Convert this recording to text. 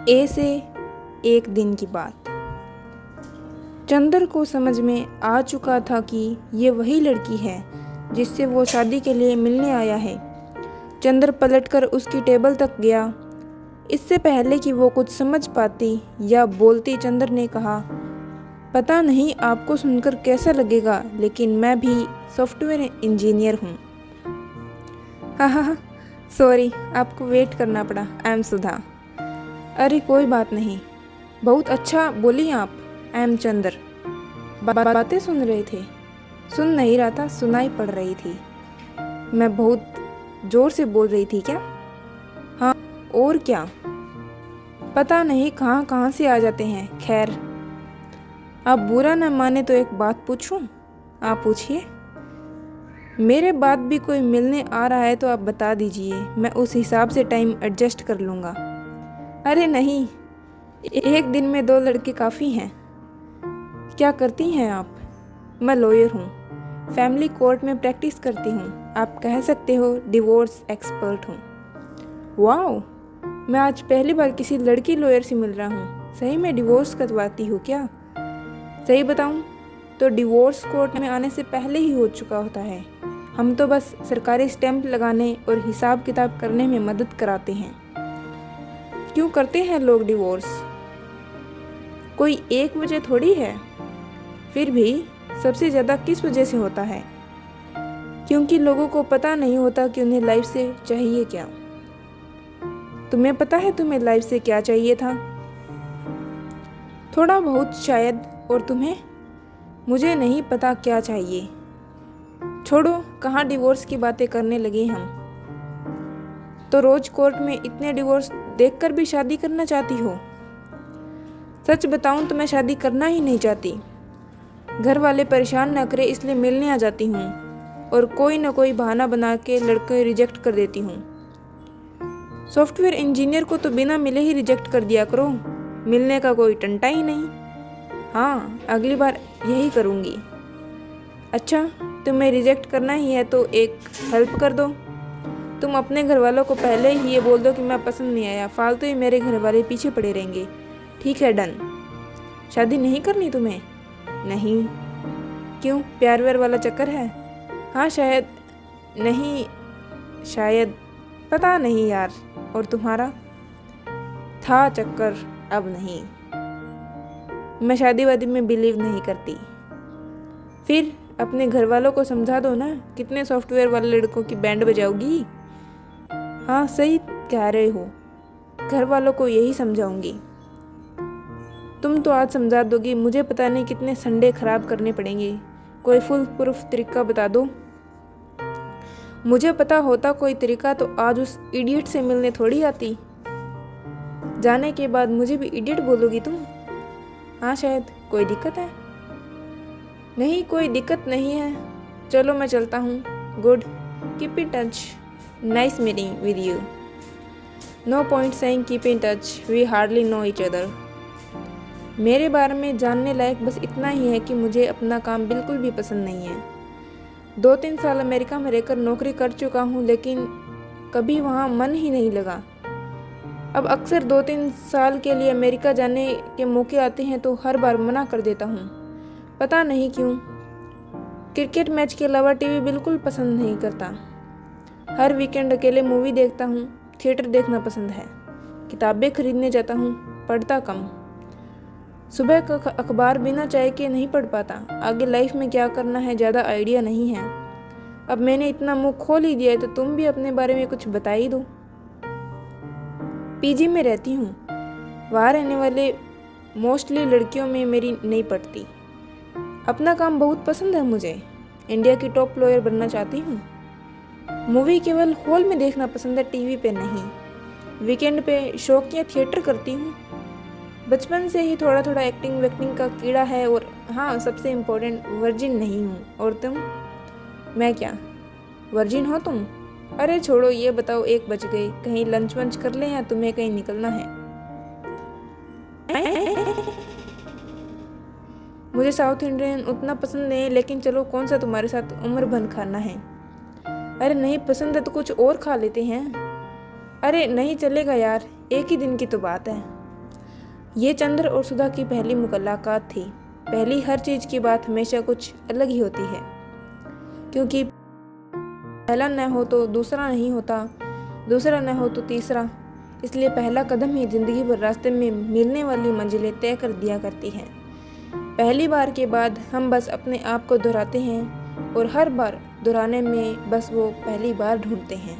ए से एक दिन की बात। चंदर को समझ में आ चुका था कि ये वही लड़की है जिससे वो शादी के लिए मिलने आया है। चंदर पलटकर उसकी टेबल तक गया। इससे पहले कि वो कुछ समझ पाती या बोलती, चंदर ने कहा, पता नहीं आपको सुनकर कैसा लगेगा, लेकिन मैं भी सॉफ्टवेयर इंजीनियर हूँ। हाँ, सॉरी, आपको वेट करना पड़ा। I am Sudha. अरे कोई बात नहीं, बहुत अच्छा बोली आप। I am Chandar. बातें सुन रहे थे? सुन नहीं रहा था, सुनाई पड़ रही थी। मैं बहुत जोर से बोल रही थी क्या? हाँ, और क्या, पता नहीं कहाँ कहाँ से आ जाते हैं। खैर, आप बुरा न माने तो एक बात पूछूं? आप पूछिए। मेरे बाद भी कोई मिलने आ रहा है तो आप बता दीजिए, मैं उस हिसाब से टाइम एडजस्ट कर लूँगा। अरे नहीं, एक दिन में 2 लड़के काफ़ी हैं। क्या करती हैं आप? मैं लॉयर हूँ, फैमिली कोर्ट में प्रैक्टिस करती हूँ। आप कह सकते हो डिवोर्स एक्सपर्ट हूँ। वाओ, मैं आज पहली बार किसी लड़की लॉयर से मिल रहा हूँ। सही में डिवोर्स करवाती हो क्या? सही बताऊँ तो डिवोर्स कोर्ट में आने से पहले ही हो चुका होता है। हम तो बस सरकारी स्टैंप लगाने और हिसाब किताब करने में मदद कराते हैं। क्यों करते हैं लोग डिवोर्स? कोई एक वजह थोड़ी है। फिर भी सबसे ज़्यादा किस वजह से होता है? क्योंकि लोगों को पता नहीं होता कि उन्हें लाइफ से चाहिए क्या। तुम्हें पता है तुम्हें लाइफ से क्या चाहिए था? थोड़ा बहुत शायद। और तुम्हें? मुझे नहीं पता क्या चाहिए। छोड़ो, कहाँ डिवोर्स की बातें करने लगे हम। तो रोज कोर्ट में इतने डिवोर्स देखकर भी शादी करना चाहती हो? सच बताऊं तो मैं शादी करना ही नहीं चाहती। घर वाले परेशान न करे इसलिए मिलने आ जाती हूँ और कोई न कोई बहाना बना के लड़के रिजेक्ट कर देती हूँ। सॉफ्टवेयर इंजीनियर को तो बिना मिले ही रिजेक्ट कर दिया करो, मिलने का कोई टंटा ही नहीं। हाँ, अगली बार यही करूँगी। अच्छा, तुम्हें रिजेक्ट करना ही है तो एक हेल्प कर दो। तुम अपने घर वालों को पहले ही ये बोल दो कि मैं पसंद नहीं आया, फालतू ही मेरे घर वाले पीछे पड़े रहेंगे। ठीक है, डन। शादी नहीं करनी तुम्हें? नहीं। क्यों, प्यार व्यार वाला चक्कर है? हाँ शायद। नहीं शायद, पता नहीं यार। और तुम्हारा? था चक्कर, अब नहीं। मैं शादी वादी में बिलीव नहीं करती। फिर अपने घर वालों को समझा दो ना, कितने सॉफ्टवेयर वाले लड़कों की बैंड बजाओगी। हाँ, सही कह रहे हो, घर वालों को यही समझाऊंगी। तुम तो आज समझा दोगी, मुझे पता नहीं कितने संडे खराब करने पड़ेंगे। कोई फुल प्रूफ तरीका बता दो। मुझे पता होता कोई तरीका तो आज उस इडियट से मिलने थोड़ी आती। जाने के बाद मुझे भी इडियट बोलोगी तुम? हाँ शायद। कोई दिक्कत है? नहीं, कोई दिक्कत नहीं है। चलो मैं चलता हूँ। Good, keep in touch. Nice meeting with you. No point saying keep in touch, we hardly know each other. मेरे बारे में जानने लायक बस इतना ही है कि मुझे अपना काम बिल्कुल भी पसंद नहीं है। 2-3 साल अमेरिका में रहकर नौकरी कर चुका हूँ, लेकिन कभी वहाँ मन ही नहीं लगा। अब अक्सर 2-3 साल के लिए अमेरिका जाने के मौके आते हैं तो हर बार मना कर देता हूँ। पता नहीं क्यों। क्रिकेट मैच के अलावा टीवी बिल्कुल पसंद नहीं करता। हर वीकेंड अकेले मूवी देखता हूँ। थिएटर देखना पसंद है। किताबें खरीदने जाता हूँ, पढ़ता कम। सुबह का अखबार बिना चाय के नहीं पढ़ पाता। आगे लाइफ में क्या करना है ज़्यादा आइडिया नहीं है। अब मैंने इतना मुंह खोल ही दिया है तो तुम भी अपने बारे में कुछ बता ही दो। पीजी में रहती हूँ। वहाँ रहने वाले मोस्टली लड़कियों में मेरी नहीं पड़ती। अपना काम बहुत पसंद है मुझे। इंडिया की टॉप लॉयर बनना चाहती हूँ। मूवी केवल हॉल में देखना पसंद है, टीवी पे नहीं। वीकेंड पे शौक या थिएटर करती हूँ। बचपन से ही थोड़ा थोड़ा एक्टिंग वैक्टिंग का कीड़ा है। और हाँ, सबसे इम्पोर्टेंट, वर्जिन नहीं हूँ। और तुम? मैं क्या, वर्जिन हो तुम? अरे छोड़ो, ये बताओ, 1 बज गए, कहीं लंच वंच कर लें या तुम्हें कहीं निकलना है? मुझे साउथ इंडियन उतना पसंद नहीं, लेकिन चलो, कौन सा तुम्हारे साथ उम्र भर खाना है? अरे नहीं पसंद है तो कुछ और खा लेते हैं। अरे नहीं चलेगा यार, एक ही दिन की तो बात है। ये चंद्र और सुधा की पहली मुलाकात थी। पहली हर चीज़ की बात हमेशा कुछ अलग ही होती है, क्योंकि पहला न हो तो दूसरा नहीं होता, दूसरा न हो तो तीसरा। इसलिए पहला कदम ही जिंदगी भर रास्ते में मिलने वाली मंजिलें तय कर दिया करती हैं। पहली बार के बाद हम बस अपने आप को दोहराते हैं और हर बार दोहराने में बस वो पहली बार ढूंढते हैं।